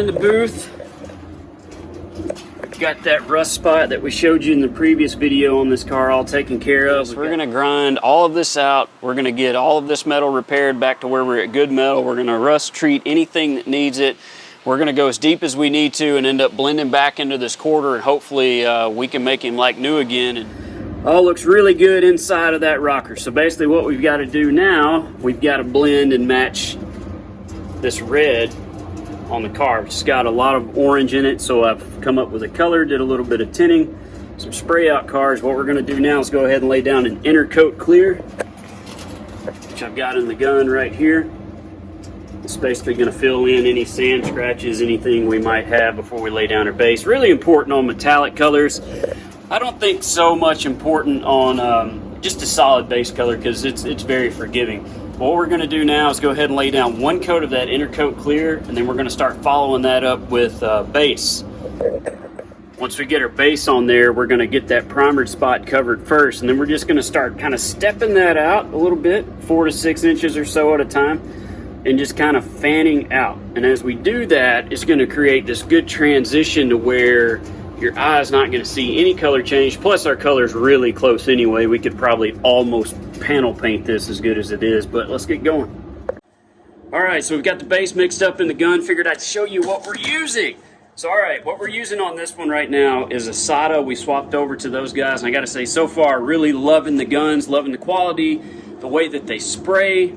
in the booth. Got that rust spot that we showed you in the previous video on this car all taken care of. So we're gonna grind all of this out. We're gonna get all of this metal repaired back to where we're at good metal. We're gonna rust treat anything that needs it. We're gonna go as deep as we need to and end up blending back into this quarter, and hopefully we can make him like new again. And all looks really good inside of that rocker. So basically what we've got to do now, we've got to blend and match this red on the car. It's got a lot of orange in it, so I've come up with a color, did a little bit of tinting, some spray out cars. What we're going to do now is go ahead and lay down an inner coat clear, which I've got in the gun right here. It's basically going to fill in any sand scratches, anything we might have before we lay down our base. Really important on metallic colors. I don't think so much important on just a solid base color, because it's very forgiving. What we're going to do now is go ahead and lay down one coat of that inner coat clear, and then we're going to start following that up with base. Once we get our base on there, we're going to get that primered spot covered first, and then we're just going to start kind of stepping that out a little bit, 4 to 6 inches or so at a time, and just kind of fanning out. And as we do that, it's going to create this good transition to where your eye's not going to see any color change. Plus our color's really close anyway. We could probably almost panel paint this as good as it is, but let's get going. All right, so we've got the base mixed up in the gun. Figured I'd show you what we're using. So all right, what we're using on this one right now is a SATA. We swapped over to those guys, and I gotta say, so far, really loving the guns, loving the quality, the way that they spray.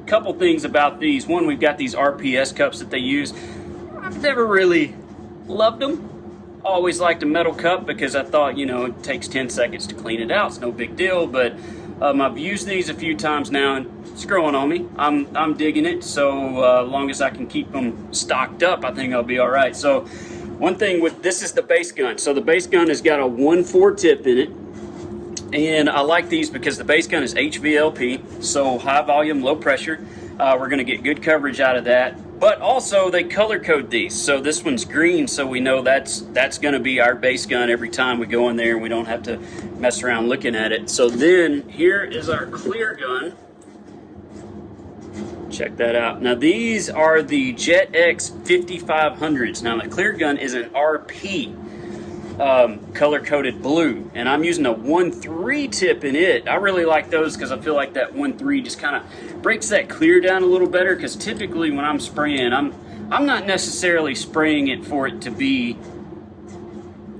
Couple things about these. One, we've got these RPS cups that they use. I've never really loved them. Always liked a metal cup because I thought, you know, it takes 10 seconds to clean it out. It's no big deal, but I've used these a few times now, and it's growing on me. I'm digging it. So long as I can keep them stocked up, I think I'll be all right. So one thing with this is the base gun. So the base gun has got a 1/4 tip in it, and I like these because the base gun is HVLP, so high volume, low pressure. We're going to get good coverage out of that. But also they color code these. So this one's green, so we know that's going to be our base gun every time we go in there, and we don't have to mess around looking at it. So then here is our clear gun. Check that out. Now these are the Jet X 5500s. Now the clear gun is an RP. Color coded blue, and I'm using a 1/3 tip in it. I really like those because I feel like that 1/3 just kind of breaks that clear down a little better, because typically when I'm spraying, I'm not necessarily spraying it for it to be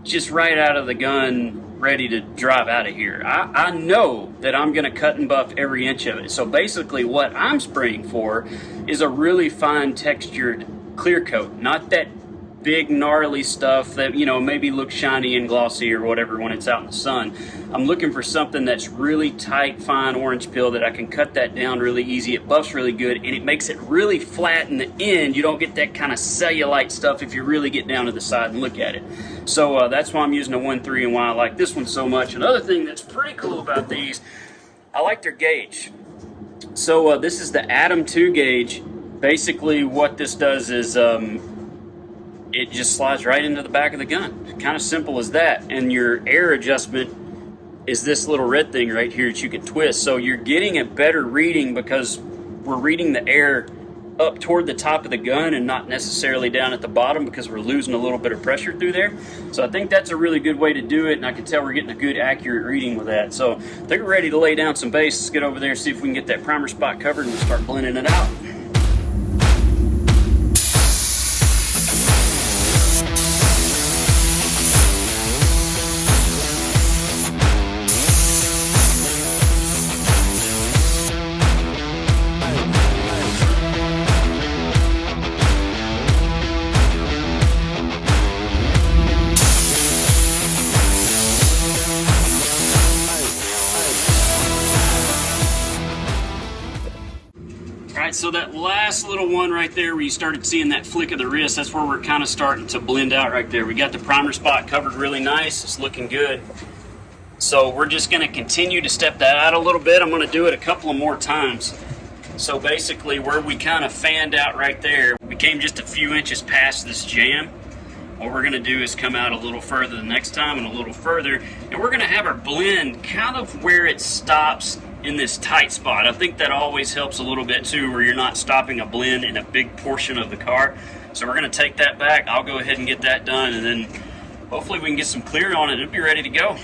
just right out of the gun ready to drive out of here. I know that I'm going to cut and buff every inch of it. So basically what I'm spraying for is a really fine textured clear coat, not that big gnarly stuff that, you know, maybe looks shiny and glossy or whatever when it's out in the sun. I'm looking for something that's really tight, fine orange peel that I can cut that down really easy. It buffs really good, and it makes it really flat in the end. You don't get that kind of cellulite stuff if you really get down to the side and look at it. So that's why I'm using a 1/3 and why I like this one so much. Another thing that's pretty cool about these, I like their gauge. So this is the Atom 2 gauge. Basically what this does is it just slides right into the back of the gun. Kind of simple as that. And your air adjustment is this little red thing right here that you can twist. So you're getting a better reading because we're reading the air up toward the top of the gun and not necessarily down at the bottom, because we're losing a little bit of pressure through there. So I think that's a really good way to do it, and I can tell we're getting a good accurate reading with that. So I think we're ready to lay down some base. Let's get over there and see if we can get that primer spot covered and start blending it out. So that last little one right there where you started seeing that flick of the wrist, that's where we're kind of starting to blend out right there. We got the primer spot covered really nice. It's looking good. So we're just going to continue to step that out a little bit. I'm going to do it a couple of more times. So basically where we kind of fanned out right there, we came just a few inches past this jam. What we're going to do is come out a little further the next time and a little further. And we're going to have our blend kind of where it stops in this tight spot. I think that always helps a little bit too, where you're not stopping a blend in a big portion of the car. So we're going to take that back. I'll go ahead and get that done, and then hopefully we can get some clear on it and it'll be ready to go.